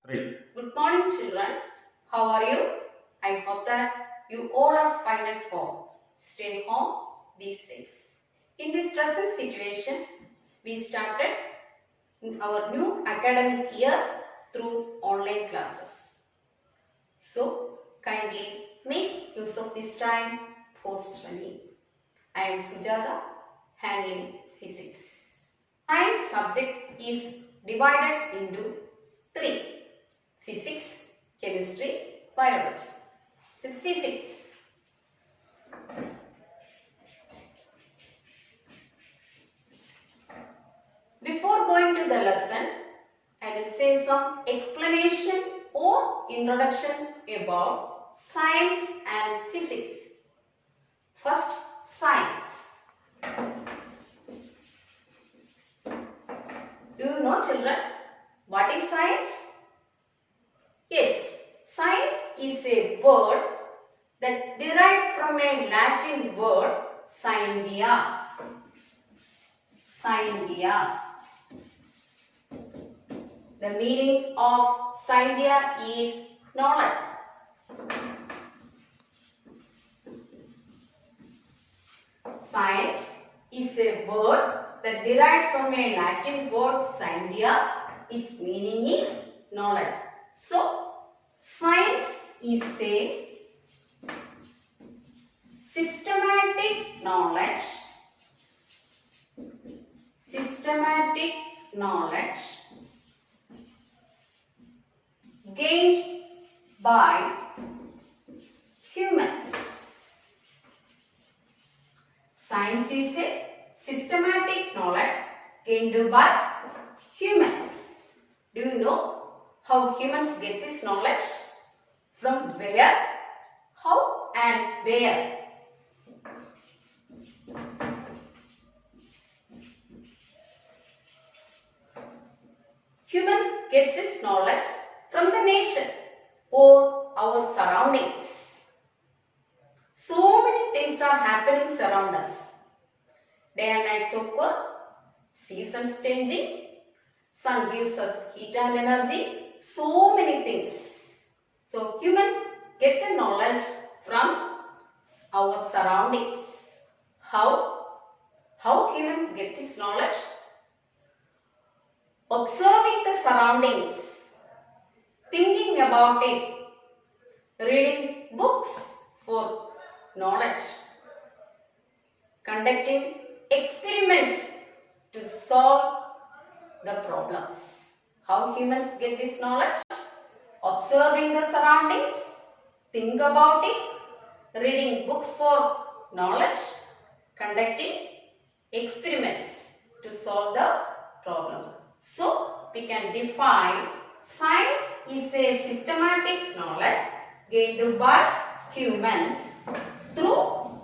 Right. Good morning, children. How are you? I hope that you all are fine at home. Stay home, be safe. In this present situation, we started our new academic year through online classes. So, kindly make use of this time for studying. I am Sujatha, handling physics. Science subject is divided into three: physics, chemistry, biology. So, physics. Before going to the lesson, I will say some explanation or introduction about science and physics. First, science. Do you know, children, what is science? Yes, science is a word that derived from a Latin word scientia. Scientia. The meaning of scientia is knowledge. Science is a word that derived from a Latin word scientia. Its meaning is knowledge. So, science is a systematic knowledge. Systematic knowledge gained by humans. Science is a systematic knowledge gained by humans. Do you know how humans get this knowledge? From where, how and where? Human gets this knowledge from the nature or our surroundings. So many things are happening around us. Day and night occur, seasons changing, sun gives us heat and energy, so many things. So human get the knowledge from our surroundings. How? How humans get this knowledge? Observing the surroundings, thinking about it, reading books for knowledge, conducting experiments to solve the problems. How humans get this knowledge? Observing the surroundings, think about it, reading books for knowledge, conducting experiments to solve the problems. So, we can define science is a systematic knowledge gained by humans through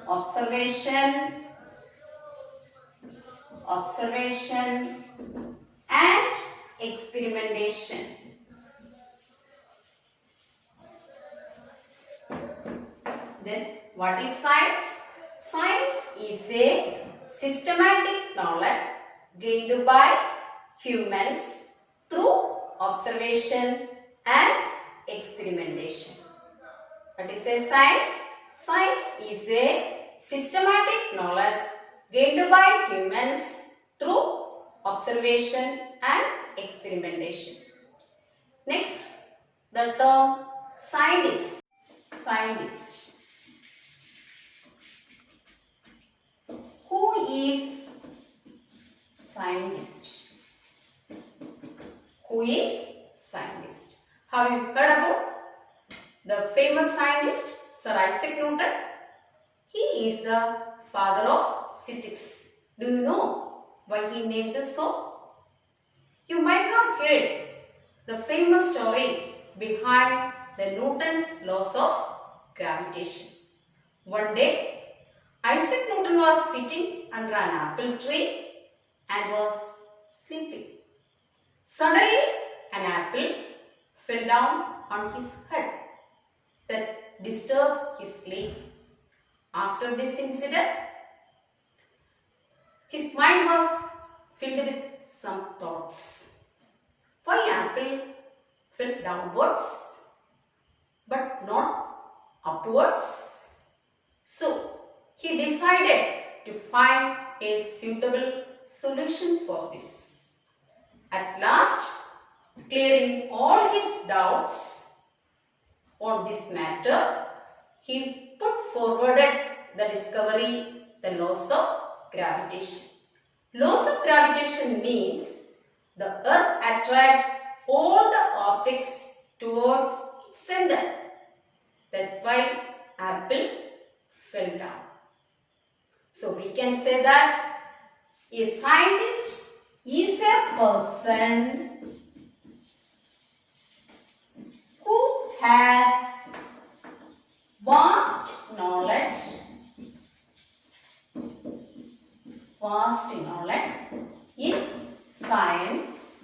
observation and experimentation. Then what is science? Science is a systematic knowledge gained by humans through observation and experimentation. What is a science? Science is a systematic knowledge gained by humans through observation and experimentation. Next, the term scientist. Scientist. Who is scientist? Who is scientist? Have you heard about the famous scientist Sir Isaac Newton? He is the father of physics. Do you know why he named it so? You might have heard the famous story behind the Newton's laws of gravitation. One day, Isaac Newton was sitting under an apple tree and was sleeping. Suddenly, an apple fell down on his head that disturbed his sleep. After this incident, his mind was filled with some thoughts. Why fell downwards but not upwards. So he decided to find a suitable solution for this. At last, clearing all his doubts on this matter, he put forwarded the discovery, the laws of gravitation. Laws of gravitation means the earth attracts all the objects towards its center. That's why apple fell down. So we can say that a scientist is a person who has vast knowledge in science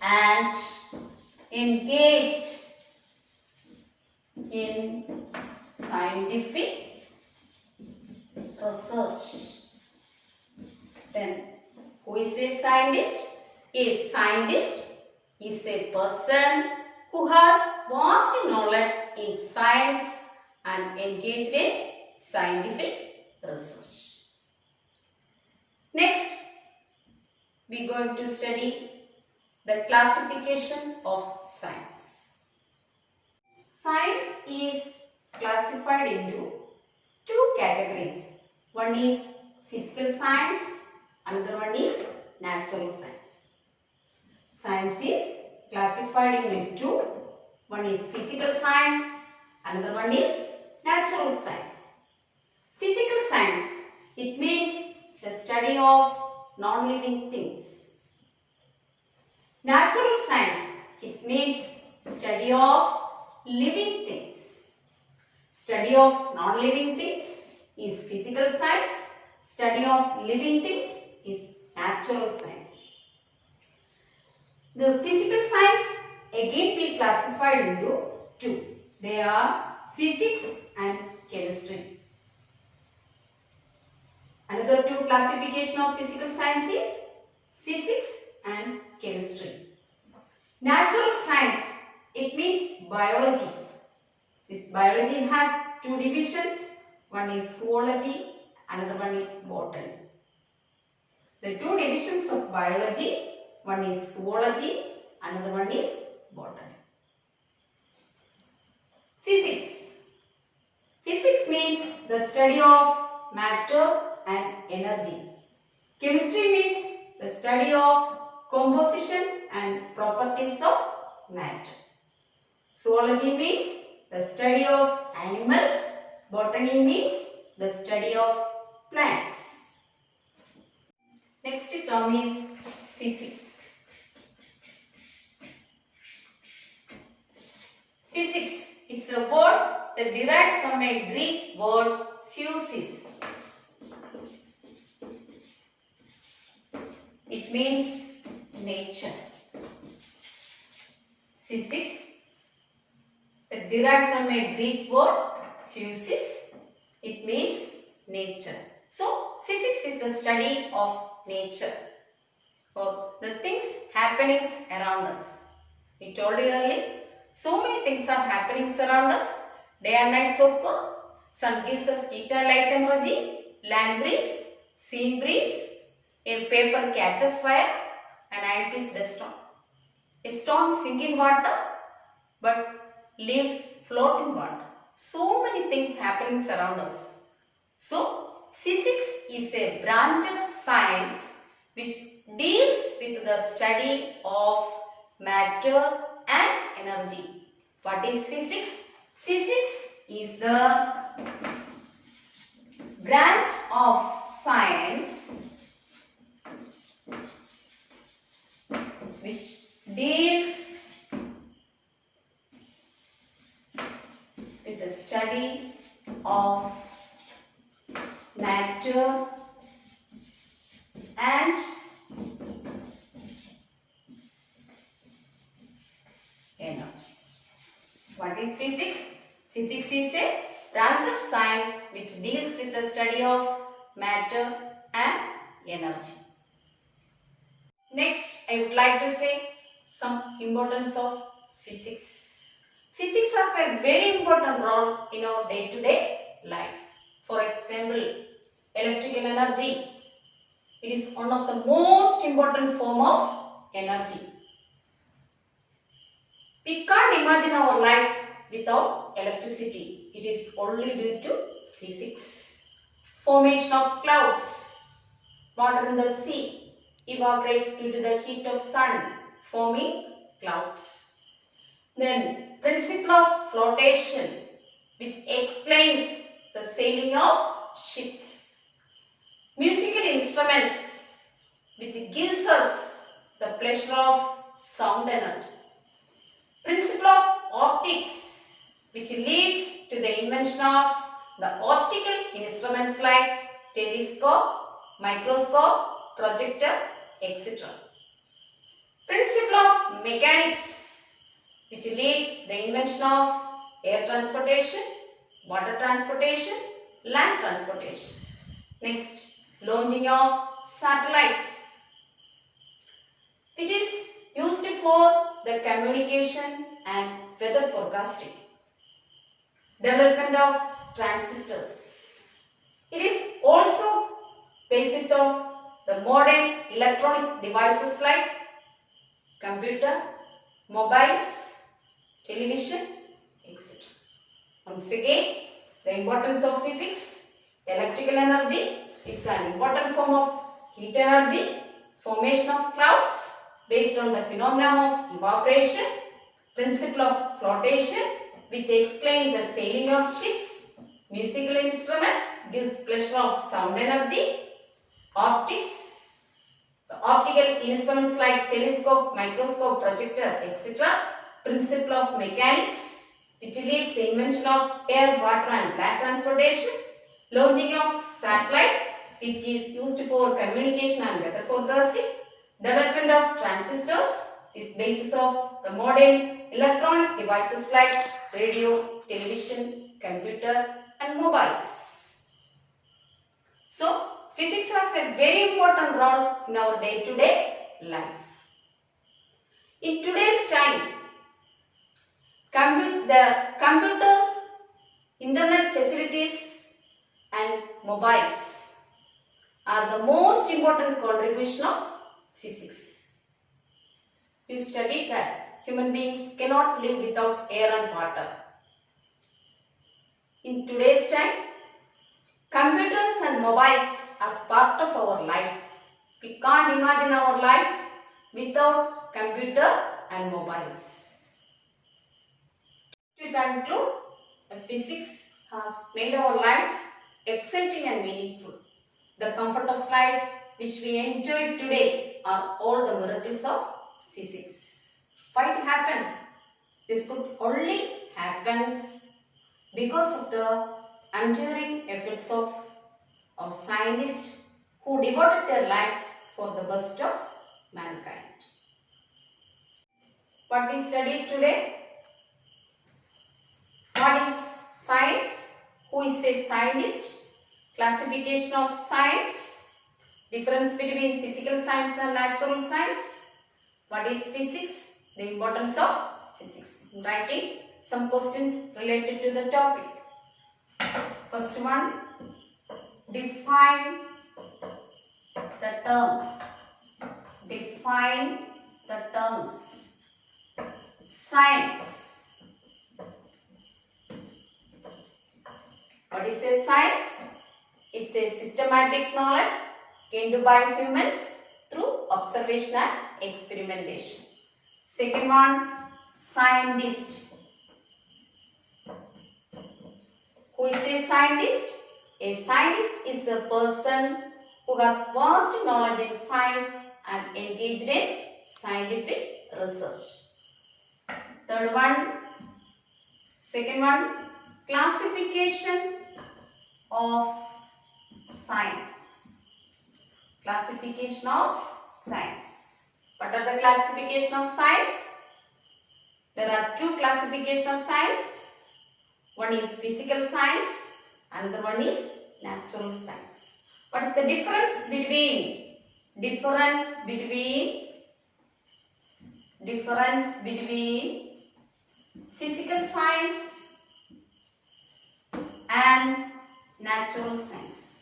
and engaged in scientific research. Then, who is a scientist? A scientist is a person who has vast knowledge in science and engaged in scientific research. Next, we are going to study the classification of science. Science is classified into two categories. One is physical science, another one is natural science. Science is classified into two. One is physical science, another one is natural science. Physical science, it means the study of non-living things. Natural science, it means study of living things. Study of non-living things is physical science. Study of living things is natural science. The physical science again be classified into two. They are physics and chemistry. Another two classification of physical science is physics and chemistry. Natural science, it means biology. This biology has two divisions. One is zoology, another one is botany. The two divisions of biology, one is zoology, another one is botany. Physics. Physics means the study of matter and energy. Chemistry means the study of composition and properties of matter. Zoology means the study of animals. Botany means the study of plants. Next term is physics. Physics, it's a word that derived from a Greek word physis. It means nature. Physics, that derived from a Greek word physis. It means nature. So, physics is the study of nature or the things happenings around us. We told you earlier, so many things are happening around us. Day and night occur. Sun gives us heat and light energy. Land breeze, sea breeze. A paper catches fire. An iron piece dust on. A stone sink in water, but leaves float in water. So many things happening around us. So, physics is a branch of science which deals with the study of matter and energy. What is physics? Physics is the branch of science which deals with the study of matter and energy. What is physics? Physics is a branch of science which deals with the study of matter and energy. Next, I would like to say some importance of Physics. Physics has a very important role in our day-to-day life. For example, electrical energy. It is one of the most important form of energy. We can't imagine our life without electricity. It is only due to physics. Formation of clouds. Water in the sea evaporates due to the heat of sun, forming clouds. Then principle of flotation, which explains the sailing of ships. Musical instruments, which gives us the pleasure of sound energy. Principle of optics, which leads to the invention of the optical instruments like telescope, microscope, projector, etc. Principle of mechanics, which leads the invention of air transportation, water transportation, land transportation. Next, launching of satellites, which is used for the communication and weather forecasting. Development of transistors. It is also basis of the modern electronic devices like computer, mobiles, television, etc. Once again, the importance of physics, electrical energy. It's an important form of heat energy, formation of clouds based on the phenomenon of evaporation, principle of flotation, which explains the sailing of ships, musical instrument gives pleasure of sound energy, optics, the optical instruments like telescope, microscope, projector, etc. Principle of mechanics, which leads the invention of air, water and land transportation. Launching of satellite, which is used for communication and weather forecasting. Development of transistors is basis of the modern electronic devices like radio, television, computer and mobiles. So, physics has a very important role in our day-to-day life. In today's time, the computers, internet facilities and mobiles are the most important contribution of physics. We studied that human beings cannot live without air and water. In today's time, computers and mobiles are part of our life. We can't imagine our life without computer and mobiles. To conclude, physics has made our life exciting and meaningful. The comfort of life which we enjoy today are all the miracles of physics. Why it happened? This could only happen because of the untiring efforts of scientists who devoted their lives for the best of mankind. What we studied today? What is science? Who is a scientist? Classification of science. Difference between physical science and natural science. What is physics? The importance of physics. Writing some questions related to the topic. First one, define the terms. Define the terms. Science. What is a science? It's a systematic knowledge gained by humans through observation and experimentation. Second one, scientist. Who is a scientist? A scientist is a person who has vast knowledge in science and engaged in scientific research. Third one, second one, classification of science. Classification of science. What are the classification of science? There are two classification of science. One is physical science, another one is natural science. What is the difference between physical science and natural science.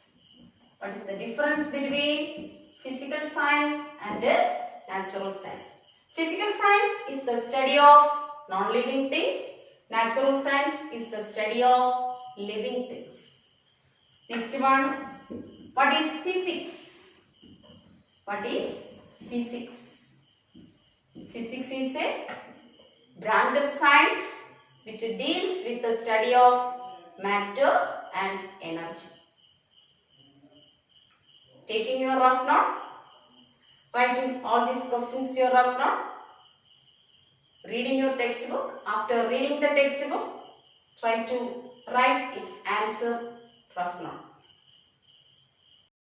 What is the difference between physical science and natural science? Physical science is the study of non-living things. Natural science is the study of living things. Next one, what is physics? What is physics? Physics is a branch of science which deals with the study of matter and energy. Taking your rough note, writing all these questions to your rough note, reading your textbook. After reading the textbook, try to write its answer rough note.